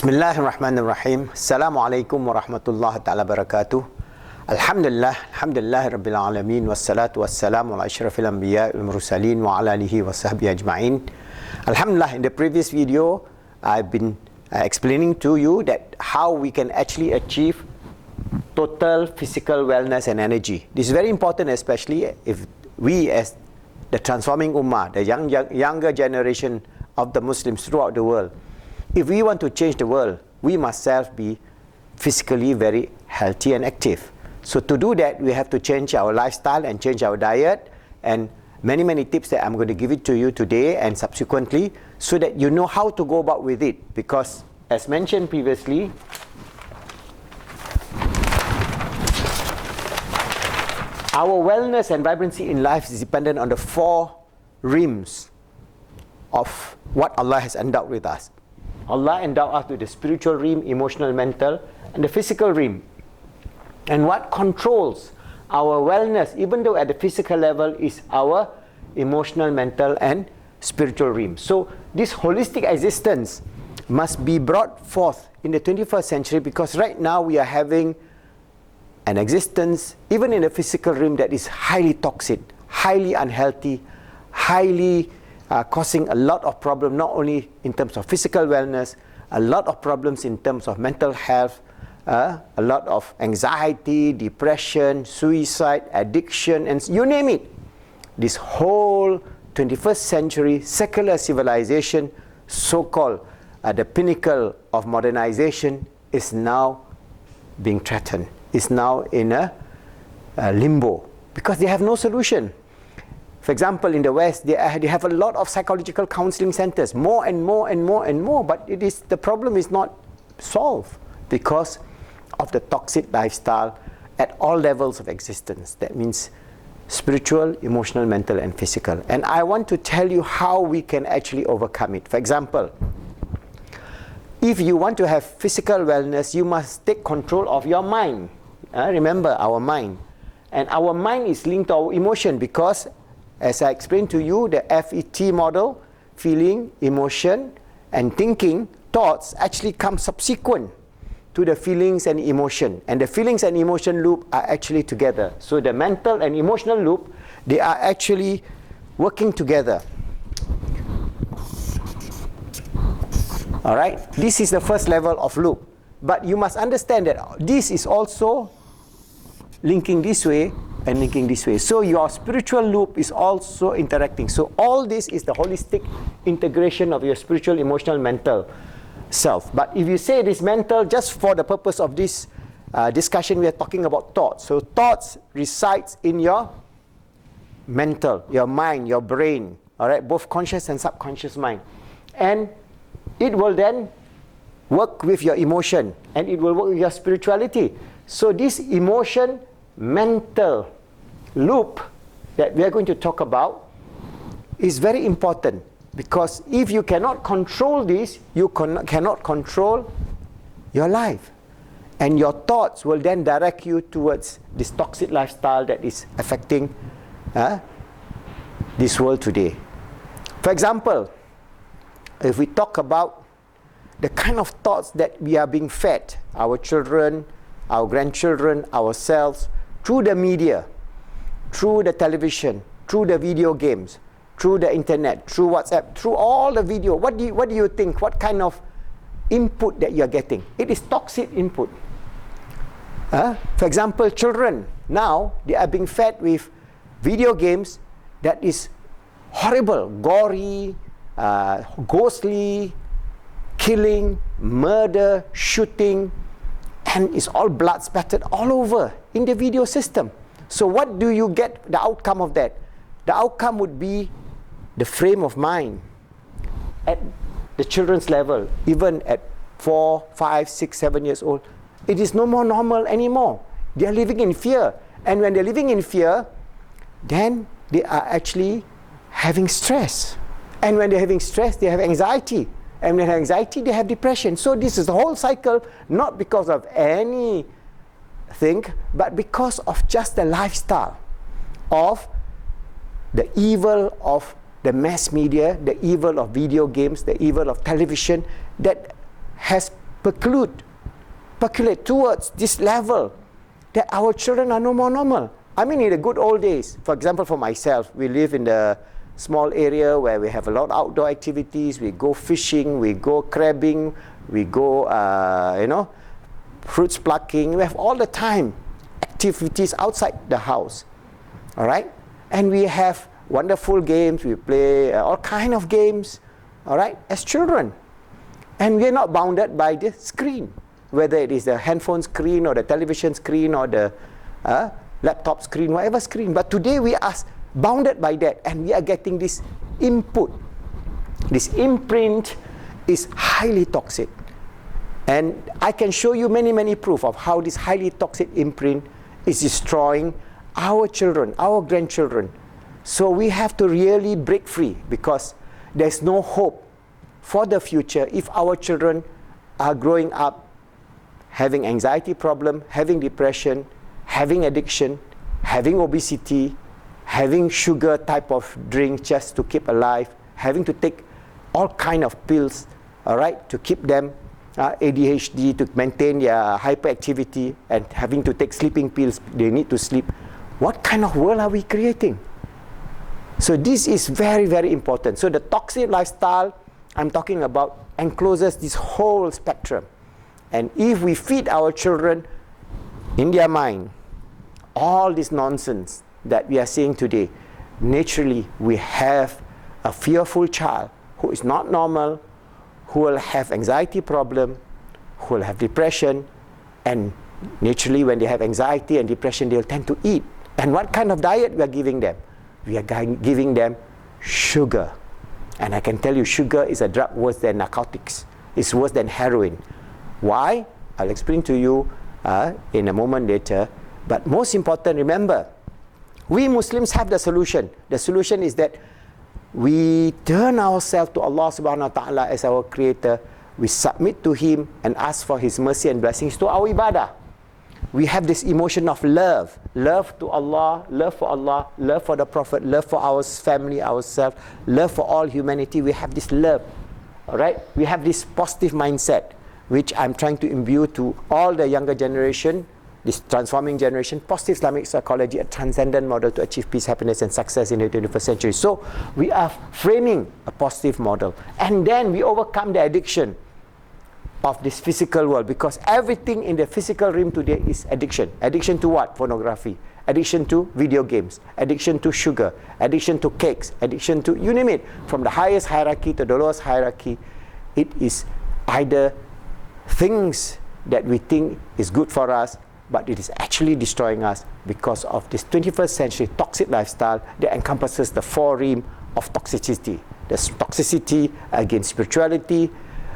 Bismillahirrahmanirrahim. Assalamualaikum warahmatullahi ta'ala barakatuh. Alhamdulillah, alhamdulillah rabbil alamin, wassalatu wassalamu ala asyrafil anbiya wal mursalin wa ala alihi wa sahbihi ajma'in. Alhamdulillah, in the previous video I've been explaining to you that how we can actually achieve total physical wellness and energy. This is very important, especially if we as the transforming ummah, the younger generation of the Muslims throughout the world, if we want to change the world, we must self be physically very healthy and active. So to do that, we have to change our lifestyle and change our diet, and many tips that I'm going to give it to you today and subsequently, so that you know how to go about with it. Because as mentioned previously, our wellness and vibrancy in life is dependent on the four rims of what Allah has endowed with us. Allah endowed us with the spiritual rim, emotional, mental, and the physical rim. And what controls our wellness, even though at the physical level, is our emotional, mental, and spiritual rim. So this holistic existence must be brought forth in the 21st century, because right now we are having an existence, even in the physical rim, that is highly toxic, highly unhealthy, highly causing a lot of problems, not only in terms of physical wellness, a lot of problems in terms of mental health, a lot of anxiety, depression, suicide, addiction, and you name it. This whole 21st century secular civilization, so-called the pinnacle of modernization, is now being threatened, is now in a limbo, because they have no solution. For example, in the West, they have a lot of psychological counseling centers, more and more, but the problem is not solved because of the toxic lifestyle at all levels of existence. That means spiritual, emotional, mental, and physical. And I want to tell you how we can actually overcome it. For example, if you want to have physical wellness, you must take control of your mind. Remember, our mind. And our mind is linked to our emotion, because as I explained to you, the FET model, feeling, emotion, and thinking, thoughts, actually come subsequent to the feelings and emotion. And the feelings and emotion loop are actually together. So the mental and emotional loop, they are actually working together. Alright, this is the first level of loop. But you must understand that this is also linking this way and linking this way. So your spiritual loop is also interacting. So all this is the holistic integration of your spiritual, emotional, mental self. But if you say it is mental, just for the purpose of this discussion, we are talking about thoughts. So thoughts resides in your mental, your mind, your brain, all right, both conscious and subconscious mind. And it will then work with your emotion, and it will work with your spirituality. So this emotion, mental loop that we are going to talk about is very important, because if you cannot control this, you cannot control your life, and your thoughts will then direct you towards this toxic lifestyle that is affecting this world today. For example, if we talk about the kind of thoughts that we are being fed, our children, our grandchildren, ourselves, through the media, through the television, through the video games, through the internet, through WhatsApp, through all the video, what do you think? What kind of input that you are getting? It is toxic input. For example, children, now they are being fed with video games that is horrible, gory, ghostly, killing, murder, shooting, and it's all blood spattered all over in the video system. So what do you get, the outcome of that? The outcome would be the frame of mind at the children's level, even at 4, 5, 6, 7 years old. It is no more normal anymore. They are living in fear. And when they're living in fear, then they are actually having stress. And when they're having stress, they have anxiety. And when they have anxiety, they have depression. So this is the whole cycle, not because of anything, but because of just the lifestyle of the evil of the mass media, the evil of video games, the evil of television, that has percolate towards this level that our children are no more normal. I mean, in the good old days, for example, for myself, we live in the small area where we have a lot of outdoor activities. We go fishing, we go crabbing, we go, fruits plucking. We have all the time activities outside the house, all right? And we have wonderful games. We play all kind of games, all right, as children. And we are not bounded by the screen, whether it is the handphone screen or the television screen or the laptop screen, whatever screen. But today we are bounded by that, and we are getting this input. This imprint is highly toxic. And I can show you many proof of how this highly toxic imprint is destroying our children, our grandchildren. So we have to really break free, because there's no hope for the future if our children are growing up having anxiety problem, having depression, having addiction, having obesity, having sugar type of drink just to keep alive, having to take all kind of pills, all right, to keep them ADHD, to maintain their hyperactivity, and having to take sleeping pills, they need to sleep. What kind of world are we creating? So this is very important. So the toxic lifestyle I'm talking about encloses this whole spectrum. And if we feed our children in their mind all this nonsense that we are seeing today, naturally we have a fearful child who is not normal, who will have anxiety problem, who will have depression, and naturally when they have anxiety and depression, they'll tend to eat. And what kind of diet we are giving them? We are giving them sugar. And I can tell you, sugar is a drug worse than narcotics. It's worse than heroin. Why? I'll explain to you in a moment later. But most important, remember, we Muslims have the solution. The solution is that we turn ourselves to Allah subhanahu wa ta'ala as our creator. We submit to Him and ask for His mercy and blessings to our ibadah. We have this emotion of love. Love to Allah, love for the Prophet, love for our family, ourselves, love for all humanity. We have this love, all right? We have this positive mindset, which I'm trying to imbue to all the younger generation, this transforming generation, positive Islamic psychology, a transcendent model to achieve peace, happiness, and success in the 21st century. So we are framing a positive model. And then we overcome the addiction of this physical world, because everything in the physical realm today is addiction. Addiction to what? Pornography. Addiction to video games. Addiction to sugar. Addiction to cakes. Addiction to, you name it. From the highest hierarchy to the lowest hierarchy, it is either things that we think is good for us, but it is actually destroying us because of this 21st century toxic lifestyle that encompasses the four realms of toxicity. The toxicity against spirituality,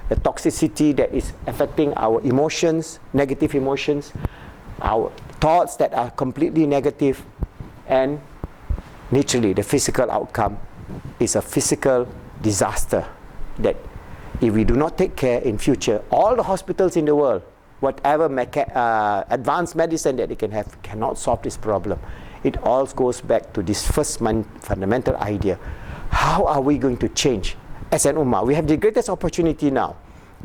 the toxicity that is affecting our emotions, negative emotions, our thoughts that are completely negative, and naturally the physical outcome is a physical disaster that if we do not take care in future, all the hospitals in the world, whatever advanced medicine that they can have, cannot solve this problem. It all goes back to this first fundamental idea. How are we going to change as an ummah? We have the greatest opportunity now,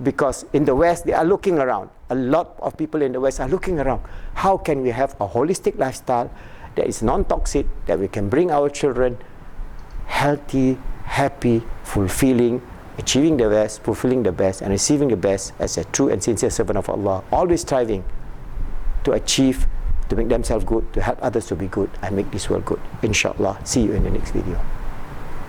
because in the West, they are looking around. A lot of people in the West are looking around. How can we have a holistic lifestyle that is non-toxic, that we can bring our children healthy, happy, fulfilling, achieving the best, fulfilling the best, and receiving the best as a true and sincere servant of Allah, always striving to achieve, to make themselves good, to help others to be good, and make this world good. Inshallah. See you in the next video.